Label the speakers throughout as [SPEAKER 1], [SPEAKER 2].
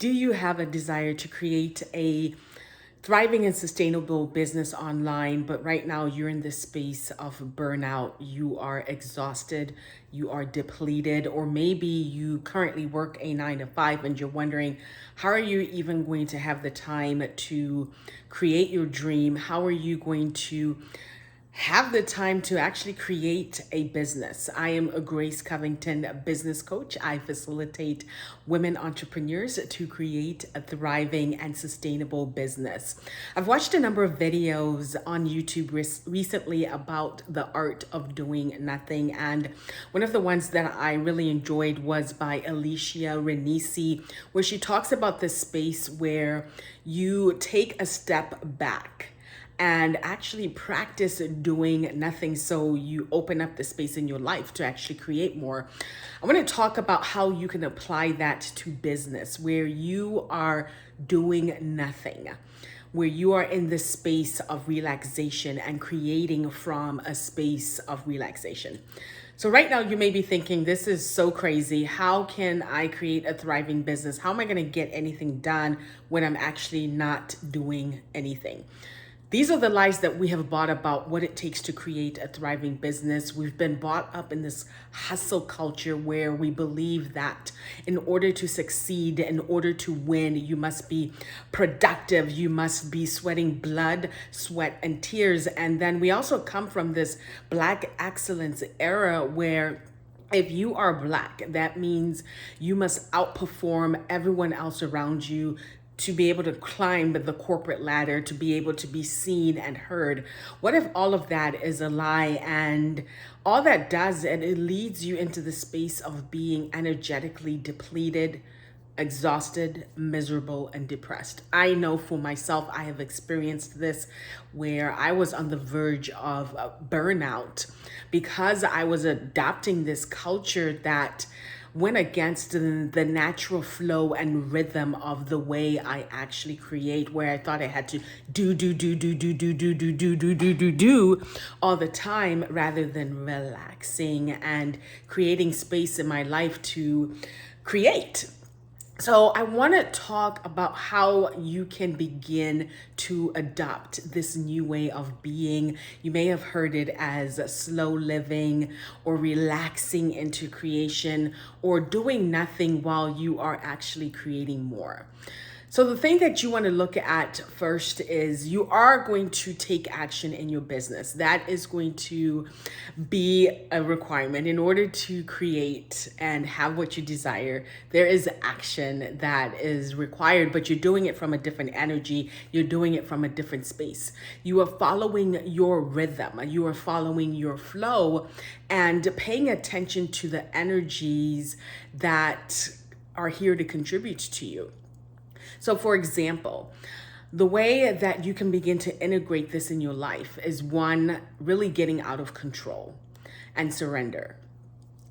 [SPEAKER 1] Do you have a desire to create a thriving and sustainable business online, but right now you're in this space of burnout? You are exhausted, you are depleted, or maybe you currently work a 9 to 5 and you're wondering, how are you even going to have the time to create your dream? How are you going to have the time to actually create a business? I am a Grace Covington business coach. I facilitate women entrepreneurs to create a thriving and sustainable business. I've watched a number of videos on YouTube recently about the art of doing nothing. And one of the ones that I really enjoyed was by Alicia Renisi, where she talks about this space where you take a step back and actually practice doing nothing so you open up the space in your life to actually create more. I want to talk about how you can apply that to business where you are doing nothing, where you are in this space of relaxation and creating from a space of relaxation. So right now you may be thinking, this is so crazy. How can I create a thriving business? How am I going to get anything done when I'm actually not doing anything? These are the lies that we have bought about what it takes to create a thriving business. We've been brought up in this hustle culture where we believe that in order to succeed, in order to win, you must be productive, you must be sweating blood, sweat, and tears. And then we also come from this Black excellence era where if you are Black, that means you must outperform everyone else around you to be able to climb the corporate ladder, to be able to be seen and heard. What if all of that is a lie? And all that does, and it leads you into the space of being energetically depleted, exhausted, miserable, and depressed. I know for myself, I have experienced this where I was on the verge of burnout because I was adopting this culture that went against the natural flow and rhythm of the way I actually create, where I thought I had to do all the time rather than relaxing and creating space in my life to create. So I want to talk about how you can begin to adopt this new way of being. You may have heard it as slow living or relaxing into creation or doing nothing while you are actually creating more. So the thing that you want to look at first is you are going to take action in your business. That is going to be a requirement in order to create and have what you desire. There is action that is required, but you're doing it from a different energy. You're doing it from a different space. You are following your rhythm. You are following your flow and paying attention to the energies that are here to contribute to you. So for example, the way that you can begin to integrate this in your life is one, really getting out of control and surrender.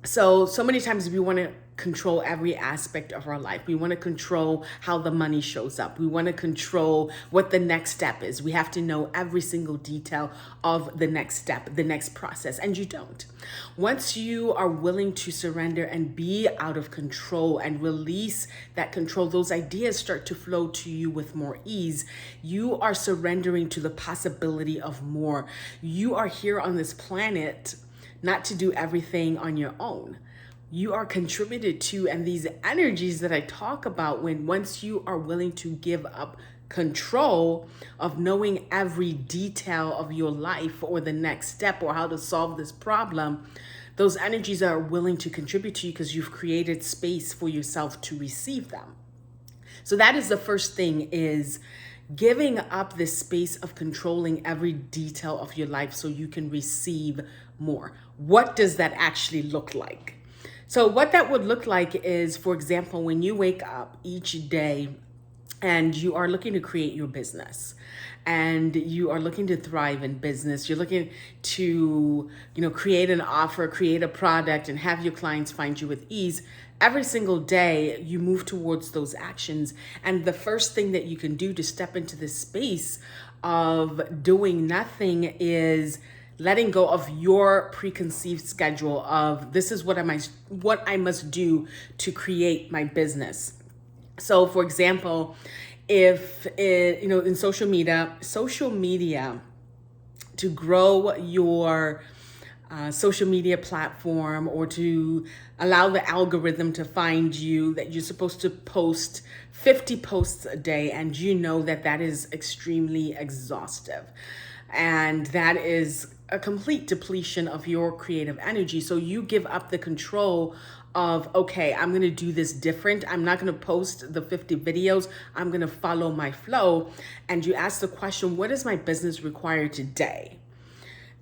[SPEAKER 1] So many times we want to control every aspect of our life. We want to control how the money shows up. We want to control what the next step is. We have to know every single detail of the next step, the next process, and you don't. Once you are willing to surrender and be out of control and release that control, those ideas start to flow to you with more ease. You are surrendering to the possibility of more. You are here on this planet not to do everything on your own. You are contributed to, and these energies that I talk about, when once you are willing to give up control of knowing every detail of your life or the next step or how to solve this problem, those energies are willing to contribute to you because you've created space for yourself to receive them. So that is the first thing, is giving up this space of controlling every detail of your life so you can receive more. What does that actually look like? So what that would look like is, for example, when you wake up each day and you are looking to create your business and you are looking to thrive in business, you're looking to, create an offer, create a product, and have your clients find you with ease. Every single day you move towards those actions. And the first thing that you can do to step into this space of doing nothing is letting go of your preconceived schedule of this is what I must do to create my business. So for example, if it, in social media to grow your social media platform, or to allow the algorithm to find you, that you're supposed to post 50 posts a day, and that is extremely exhaustive, and that is a complete depletion of your creative energy. So you give up the control of, okay, I'm going to do this different. I'm not going to post the 50 videos. I'm going to follow my flow. And you ask the question, what does my business require today?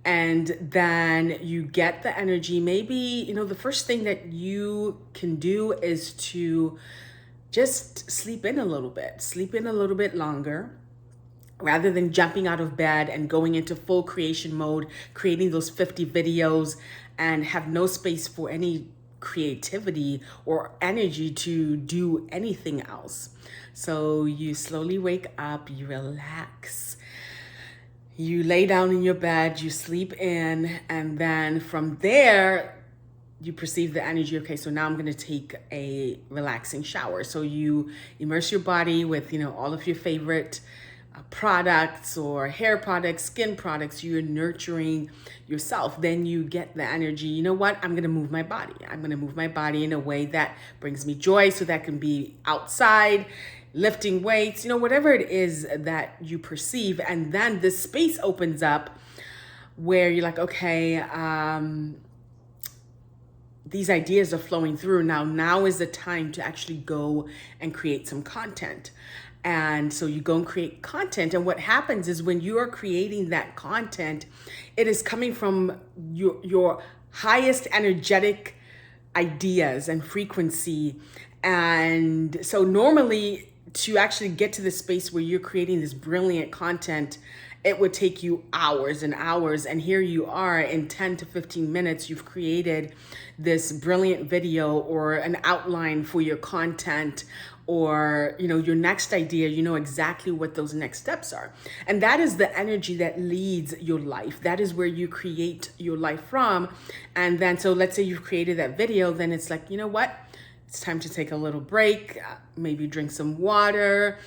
[SPEAKER 1] And then you get the energy. Maybe, the first thing that you can do is to just sleep in a little bit longer, rather than jumping out of bed and going into full creation mode, creating those 50 videos and have no space for any creativity or energy to do anything else. So you slowly wake up, you relax, you lay down in your bed, you sleep in, and then from there, you perceive the energy. Okay, so now I'm going to take a relaxing shower. So you immerse your body with, all of your favorite products, or hair products, skin products. You're nurturing yourself. Then you get the energy. You know what? I'm going to move my body. I'm going to move my body in a way that brings me joy. So that can be outside, lifting weights, whatever it is that you perceive. And then the space opens up where you're like, okay, these ideas are flowing through. Now is the time to actually go and create some content. And so you go and create content. And what happens is, when you are creating that content, it is coming from your highest energetic ideas and frequency. And so normally, to actually get to the space where you're creating this brilliant content, it would take you hours and hours. And here you are, in 10 to 15 minutes, you've created this brilliant video or an outline for your content, or your next idea. You know exactly what those next steps are. And that is the energy that leads your life. That is where you create your life from. And then, so let's say you've created that video, then it's like, you know what? It's time to take a little break, maybe drink some water,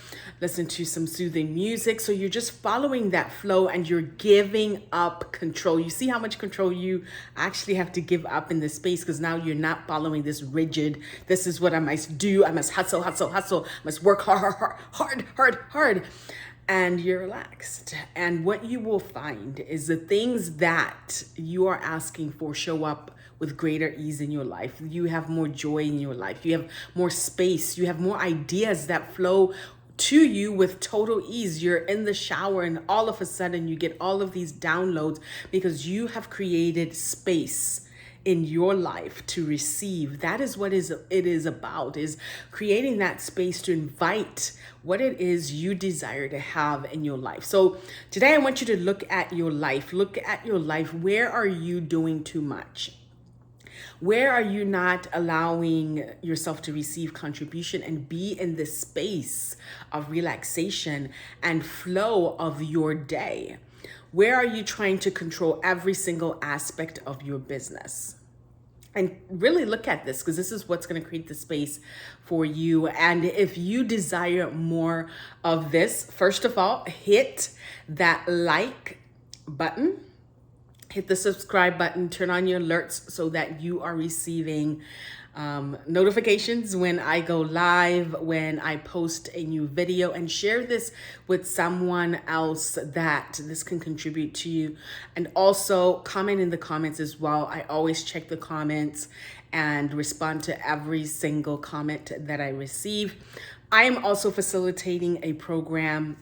[SPEAKER 1] listen to some soothing music. So you're just following that flow, and you're giving up control. You see how much control you actually have to give up in this space, because now you're not following this rigid, this is what I must do. I must hustle, I must work hard. And you're relaxed. And what you will find is the things that you are asking for show up with greater ease in your life. You have more joy in your life. You have more space. You have more ideas that flow to you with total ease. You're in the shower, and all of a sudden you get all of these downloads, because you have created space in your life to receive. That is what it is about, is creating that space to invite what it is you desire to have in your life. So today I want you to look at your life. Where are you doing too much? Where are you not allowing yourself to receive contribution and be in the space of relaxation and flow of your day? Where are you trying to control every single aspect of your business? And really look at this, because this is what's going to create the space for you. And if you desire more of this, first of all, hit that like button. Hit the subscribe button, turn on your alerts so that you are receiving notifications when I go live, when I post a new video, and share this with someone else that this can contribute to you. And also comment in the comments as well. I always check the comments and respond to every single comment that I receive. I am also facilitating a program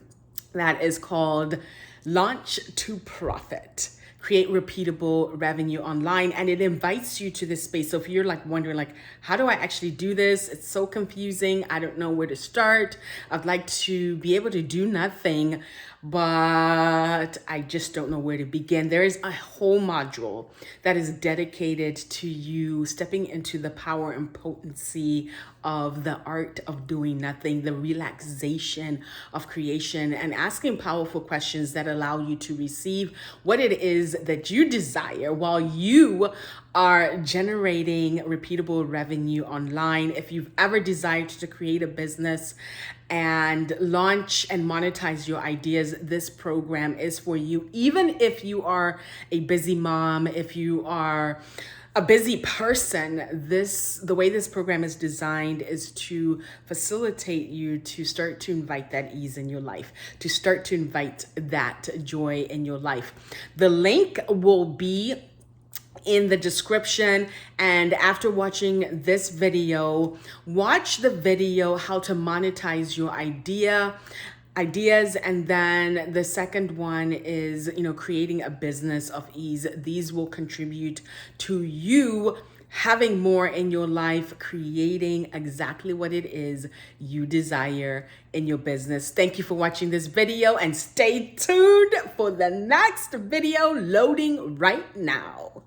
[SPEAKER 1] that is called Launch to Profit. Create repeatable revenue online, and it invites you to this space. So if you're wondering, how do I actually do this? It's so confusing. I don't know where to start. I'd like to be able to do nothing, but I just don't know where to begin. There is a whole module that is dedicated to you stepping into the power and potency of the art of doing nothing, the relaxation of creation, and asking powerful questions that allow you to receive what it is that you desire while you are generating repeatable revenue online. If you've ever desired to create a business and launch and monetize your ideas, this program is for you. Even if you are a busy mom, if you are a busy person, the way this program is designed is to facilitate you to start to invite that ease in your life, to start to invite that joy in your life. The link will be in the description, and after watching this video, watch the video how to monetize your ideas, and then the second one is creating a business of ease. These will contribute to you having more in your life, creating exactly what it is you desire in your business. Thank you for watching this video, and stay tuned for the next video loading right now.